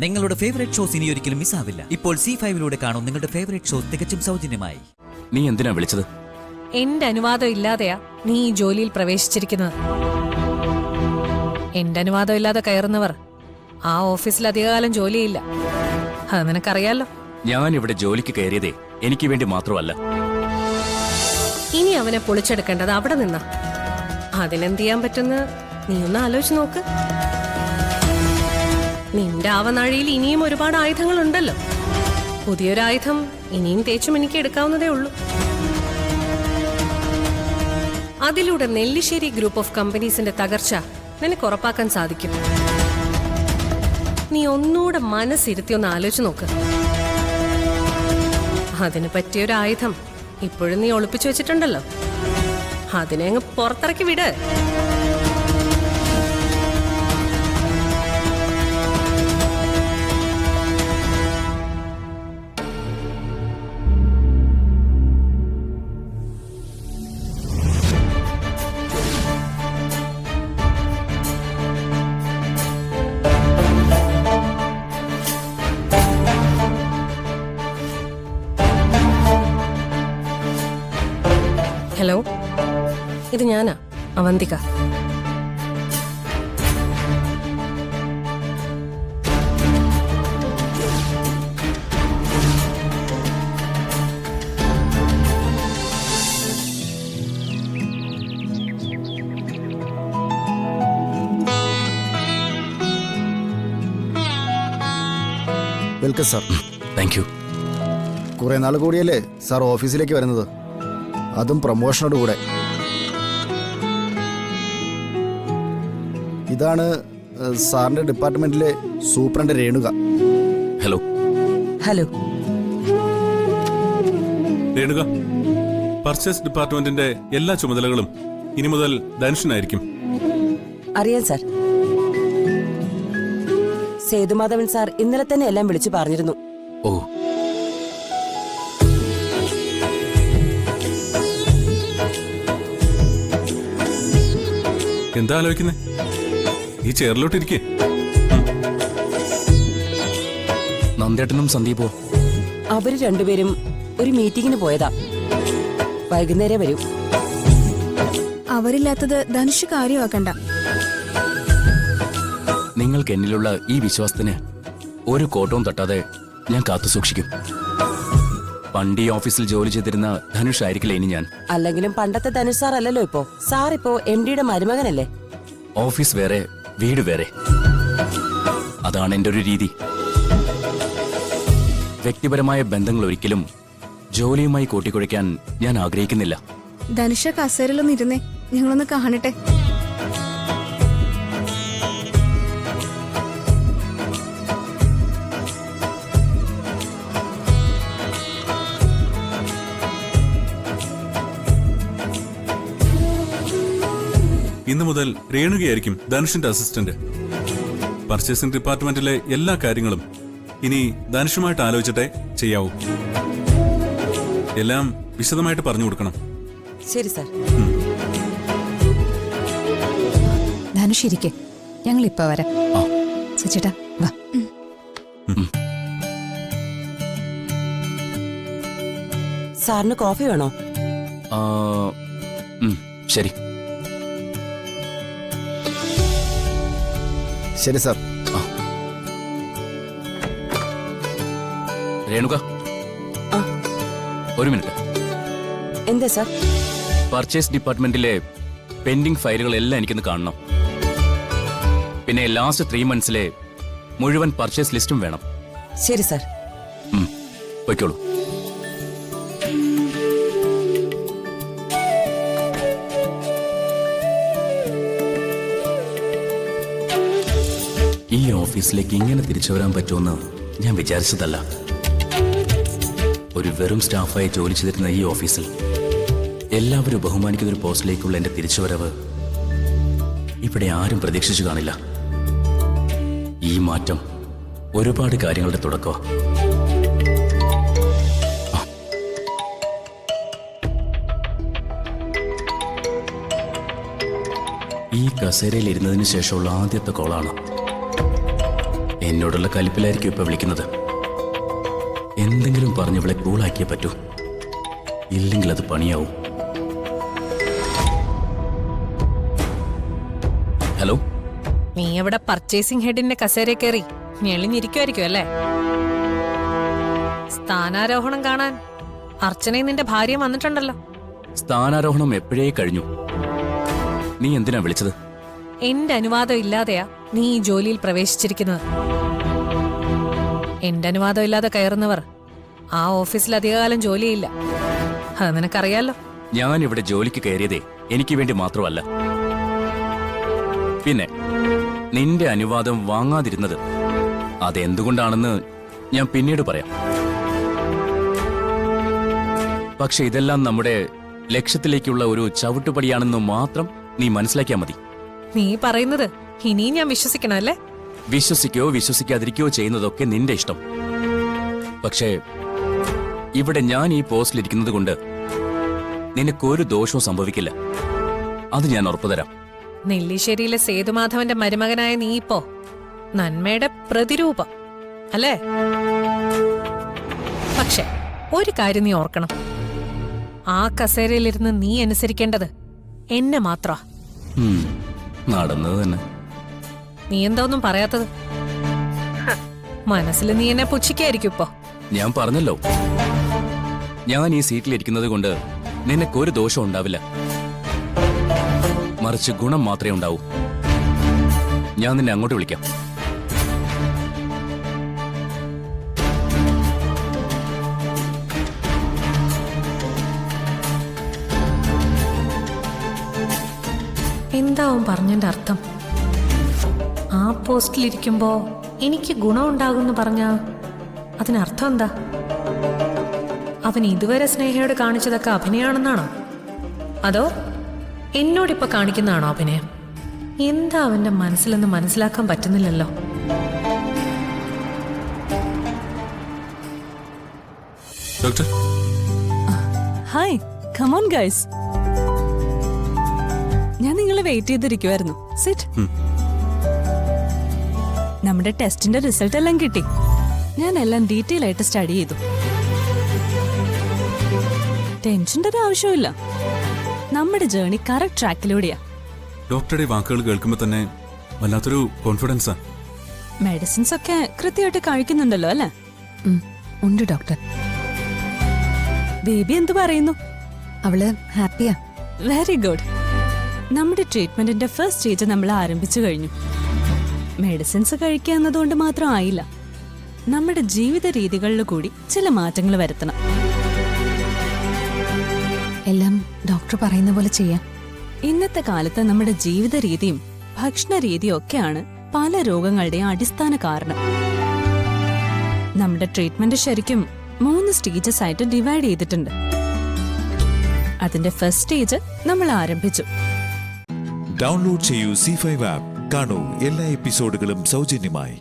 നിങ്ങളുടെ favourite shows ഇനി ഒരിക്കലും മിസ്സാവില്ല. ഇപ്പോൾ C5-ലൂടെ കാണും നിങ്ങളുടെ ഫേവറേറ്റ് ഷോസ് തികച്ചും സൗജന്യമായി. നീ എന്തിനാ വിളിച്ചത്? എന്റെ അനുവാദം ഇല്ലാതെയാ നീ ഈ ജോലിയിൽ പ്രവേശിച്ചിരിക്കുന്നത്. എന്റെ അനുവാദം ഇല്ലാതെ കയറുന്നവർ ആ ഓഫീസിൽ അധികകാലം ജോലിയില്ല. അത് നിനക്കറിയാലോ. ഞാൻ ഇവിടെ ജോലിക്ക് കയറിയതേ എനിക്ക് വേണ്ടി മാത്രമല്ല. ഇനി അവനെ പൊളിച്ചെടുക്കേണ്ടത് അവിടെ നിന്നാ. അതിനെന്ത് ചെയ്യാൻ പറ്റുന്ന നീ ഒന്ന് ആലോചിച്ച് നോക്ക്. നിന്റെ ആവനാഴിയിൽ ഇനിയും ഒരുപാട് ആയുധങ്ങളുണ്ടല്ലോ. പുതിയൊരായുധം ഇനിയും തേച്ചും എനിക്ക് എടുക്കാവുന്നതേ ഉള്ളൂ. അതിലൂടെ നെല്ലിശ്ശേരി ഗ്രൂപ്പ് ഓഫ് കമ്പനീസിന്റെ തകർച്ച നിനക്ക് ഉറപ്പാക്കാൻ സാധിക്കും. നീ ഒന്നുകൂടെ മനസ്സിരുത്തി ഒന്ന് ആലോചിച്ച് നോക്ക്. അതിന് പറ്റിയൊരു ആയുധം ഇപ്പോഴും നീ ഒളിപ്പിച്ചു വെച്ചിട്ടുണ്ടല്ലോ. അതിനെ അങ്ങ് പുറത്തിറക്കി വിട്. ഹലോ, ഇത് ഞാനാ, Avantika. Welcome sir. Thank you. കുറെ നാൾ കൂടിയല്ലേ സാർ ഓഫീസിലേക്ക് വരുന്നത്, അതും പ്രൊമോഷനോട് കൂടെ. ഇതാണ് സാറിന്റെ ഡിപ്പാർട്ട്മെന്റിലെ superintendent Renuka. Hello. Hello Renuka, purchase ഡിപ്പാർട്ട്മെന്റിന്റെ എല്ലാ ചുമതലകളും ഇനി മുതൽ ധനുഷിനായിരിക്കും. അറിയാം സാർ. സേതുമാധവൻ സാർ ഇന്നലെ തന്നെ എല്ലാം വിളിച്ചു പറഞ്ഞിരുന്നു. ഓ, എന്താ ആലോചിക്കുന്നേ? ഈ ചെയറിലോട്ടിരിക്കേ. നന്ദേട്ടനും സന്ദീപോ? അവര് രണ്ടുപേരും ഒരു മീറ്റിംഗിന് പോയതാ. വൈകുന്നേരം വരും. അവരില്ലാത്തത് ധനുഷ് കാര്യമാക്കണ്ട. നിങ്ങൾക്ക് എന്നിലുള്ള ഈ വിശ്വാസത്തിന് ഒരു കോട്ടവും തട്ടാതെ ഞാൻ കാത്തു സൂക്ഷിക്കും. പണ്ട് ഈ ഓഫീസിൽ ജോലി ചെയ്തിരുന്ന ധനുഷ് ആയിരിക്കില്ല ഇനി ഞാൻ. അല്ലെങ്കിലും പണ്ടത്തെ ധനുഷ് സാർ അല്ലല്ലോ ഇപ്പോ. സാർ ഇപ്പോ MD-യുടെ മരുമകനല്ലേ. ഓഫീസ് വേറെ, വീട് വേറെ. അതാണ് എൻ്റെ ഒരു രീതി. വ്യക്തിപരമായ ബന്ധങ്ങൾ ഒരിക്കലും ജോലിയുമായി കൂട്ടിക്കുഴയ്ക്കാൻ ഞാൻ ആഗ്രഹിക്കുന്നില്ല. ധനുഷ കസേരയിലൊന്ന് ഇരുന്നേ, ഞങ്ങളൊന്ന് കാണട്ടെ. ഇന്നു മുതൽ രേണുകയായിരിക്കും ധനുഷിന്റെ അസിസ്റ്റന്റ്. പർച്ചേസിംഗ് ഡിപ്പാർട്ട്മെന്റിലെ എല്ലാ കാര്യങ്ങളും ഇനി ധനുഷുമായിട്ട് ആലോചിച്ചിട്ടേ ചെയ്യാവൂ. എല്ലാം വിശദമായിട്ട് പറഞ്ഞു കൊടുക്കണം. ശരി സാർ. ധനുഷ് ഇരിക്കെ, ഞങ്ങൾ ഇപ്പൊ വരാം. സുചേട്ടാ വാ. സാറിന് കോഫി വേണോ? ആ, ശരി. ശരി സാർ. രേണുക, ആ. ഒരു മിനിറ്റ്. എന്താ സാർ? പർച്ചേസ് ഡിപ്പാർട്ട്മെന്റിലെ പെൻഡിംഗ് ഫയലുകളെല്ലാം എനിക്കൊന്ന് കാണണം. പിന്നെ ലാസ്റ്റ് 3 monthsലെ മുഴുവൻ പർച്ചേസ് ലിസ്റ്റും വേണം. ശരി സാർ. പൊയ്ക്കോളൂ. ഈ ഓഫീസിലേക്ക് ഇങ്ങനെ തിരിച്ചു വരാൻ പറ്റുമെന്ന് ഞാൻ വിചാരിച്ചതല്ല. ഒരു വെറും സ്റ്റാഫായി ജോലി ചെയ്തിരുന്ന ഈ ഓഫീസിൽ എല്ലാവരും ബഹുമാനിക്കുന്ന ഒരു പോസ്റ്റിലേക്കുള്ള എന്റെ തിരിച്ചുവരവ് ഇവിടെ ആരും പ്രതീക്ഷിച്ചു കാണില്ല. ഈ മാറ്റം ഒരുപാട് കാര്യങ്ങളുടെ തുടക്കമാണ്. ഈ കസേരയിൽ ഇരുന്നതിന് ശേഷമുള്ള ആദ്യത്തെ കോളാണ്. എന്നോടുള്ള കലിപ്പിലായിരിക്കും ഇപ്പൊ വിളിക്കുന്നത്. എന്തെങ്കിലും പറഞ്ഞ് ഇവളെ കൂളാക്കിയേ പറ്റൂ, ഇല്ലെങ്കിൽ അത് പണിയാവും. ഹലോ, നീ എവിടെ പർച്ചേസിംഗ് ഹെഡിന്റെ കസേര കയറി ഞെളിഞ്ഞിരിക്കുമായിരിക്കും അല്ലേ? സ്ഥാനാരോഹണം കാണാൻ അർച്ചനയും നിന്റെ ഭാര്യയും വന്നിട്ടുണ്ടല്ലോ. സ്ഥാനാരോഹണം എപ്പോഴേ കഴിഞ്ഞു. നീ എന്തിനാ വിളിച്ചത്? എന്റെ അനുവാദം ഇല്ലാതെയാ നീ ഈ ജോലിയിൽ പ്രവേശിച്ചിരിക്കുന്നത്. എന്റെ അനുവാദം ഇല്ലാതെ കയറുന്നവർ ആ ഓഫീസിൽ അധികകാലം ജോലി ചെയ്യില്ല. അത് നിനക്കറിയാലോ. ഞാൻ ഇവിടെ ജോലിക്ക് കയറിയതേ എനിക്ക് വേണ്ടി മാത്രമല്ല. പിന്നെ നിന്റെ അനുവാദം വാങ്ങാതിരുന്നത് അതെന്തുകൊണ്ടാണെന്ന് ഞാൻ പിന്നീട് പറയാം. പക്ഷെ ഇതെല്ലാം നമ്മുടെ ലക്ഷ്യത്തിലേക്കുള്ള ഒരു ചവിട്ടുപടിയാണെന്ന് മാത്രം നീ മനസ്സിലാക്കിയാൽ മതി. നീ പറയുന്നത് ഇനിയും ഞാൻ വിശ്വസിക്കണം അല്ലേ? വിശ്വസിക്കോ വിശ്വസിക്കാതിരിക്കോ ചെയ്യുന്നതൊക്കെ നിന്റെ ഇഷ്ടം. പക്ഷേ ഇവിടെ ഞാൻ ഈ പോസ്റ്റിലിരിക്കുന്നത് കൊണ്ട് നിനക്കൊരു ദോഷവും സംഭവിക്കില്ല. അത് ഞാൻ ഉറപ്പുതരാം. നെല്ലിശ്ശേരിയിലെ സേതുമാധവന്റെ മരുമകനായ നീ ഇപ്പോ നന്മയുടെ പ്രതിരൂപം അല്ലേ? പക്ഷെ ഒരു കാര്യം നീ ഓർക്കണം, ആ കസേരയിലിരുന്ന് നീ അനുസരിക്കേണ്ടത് എന്നെ മാത്രമാ. നടന്നത് തന്നെ. നീ എന്താ ഒന്നും പറയാത്തത്? മനസ്സിൽ നീ എന്നെ പുച്ഛിക്കായിരിക്കും ഇപ്പോ. ഞാൻ പറഞ്ഞല്ലോ, ഞാൻ ഈ സീറ്റിലിരിക്കുന്നത് കൊണ്ട് നിനക്കൊരു ദോഷം ഉണ്ടാവില്ല, മറിച്ച് ഗുണം മാത്രമേ ഉണ്ടാവൂ. ഞാൻ നിന്നെ അങ്ങോട്ട് വിളിക്കാം. എന്താവും പറഞ്ഞതിന്റെ അർത്ഥം? ആ പോസ്റ്റിലിരിക്കുമ്പോ എനിക്ക് ഗുണമുണ്ടാകുമെന്ന് പറഞ്ഞാ അതിനർത്ഥം എന്താ? അവൻ ഇതുവരെ സ്നേഹയോട് കാണിച്ചതൊക്കെ അഭിനയാണെന്നാണോ? അതോ എന്നോടിപ്പോ കാണിക്കുന്നതാണോ അഭിനയം? എന്താ അവന്റെ മനസ്സിലെന്ന് മനസ്സിലാക്കാൻ പറ്റുന്നില്ലല്ലോ. Doctor, hi, come on guys. ഞാൻ നിങ്ങളെ വെയിറ്റ് ചെയ്തിരിക്കുവായിരുന്നു. സിറ്റ്. നമ്മുടെ ടെസ്റ്റിന്റെ റിസൾട്ട് എല്ലാം കിട്ടി. ഞാൻ എല്ലാം ഡീറ്റെയിൽ ആയിട്ട് സ്റ്റഡി ചെയ്തു. ടെൻഷന്റെ ഒരു ആവശ്യമില്ല. നമ്മുടെ ജേർണി കറക്റ്റ് ട്രാക്കിലൂടെയാ. ഡോക്ടറുടെ വാക്കുകൾ കേൾക്കുമ്പോൾ തന്നെ വല്ലാത്തൊരു കോൺഫിഡൻസാ. മെഡിസിൻസ് ഒക്കെ കൃത്യമായിട്ട് കഴിക്കുന്നുണ്ടല്ലോ അല്ലേ? ഉണ്ട് ഡോക്ടർ. ബേബി എന്ത് പറയുന്നു? അവള് ഹാപ്പിയാ. Very good. നമ്മുടെ ട്രീറ്റ്മെന്റിന്റെ ഫസ്റ്റ് സ്റ്റേജ് നമ്മൾ ആരംഭിച്ചു കഴിഞ്ഞു. മെഡിസിൻസ് കഴിക്കുക എന്നതുകൊണ്ട് മാത്രം ആയില്ല, നമ്മുടെ ജീവിത രീതികളിൽ കൂടി ചില മാറ്റങ്ങൾ വരുത്തണം. എല്ലാം ഡോക്ടർ പറയുന്ന പോലെ ചെയ്യാം. ഇന്നത്തെ കാലത്ത് നമ്മുടെ ജീവിത രീതിയും ഭക്ഷണ രീതിയും ഒക്കെയാണ് പല രോഗങ്ങളുടെയും അടിസ്ഥാന കാരണം. നമ്മുടെ ട്രീറ്റ്മെന്റ് ശരിക്കും 3 സ്റ്റേജസ് ആയിട്ട് ഡിവൈഡ് ചെയ്തിട്ടുണ്ട്. അതിന്റെ ഫസ്റ്റ് സ്റ്റേജ് നമ്മൾ ആരംഭിച്ചു. ഡൗൺലോഡ് ചെയ്യൂ C5 ആപ്പ്. കാണൂ എല്ലാ എപ്പിസോഡുകളും സൗജന്യമായി.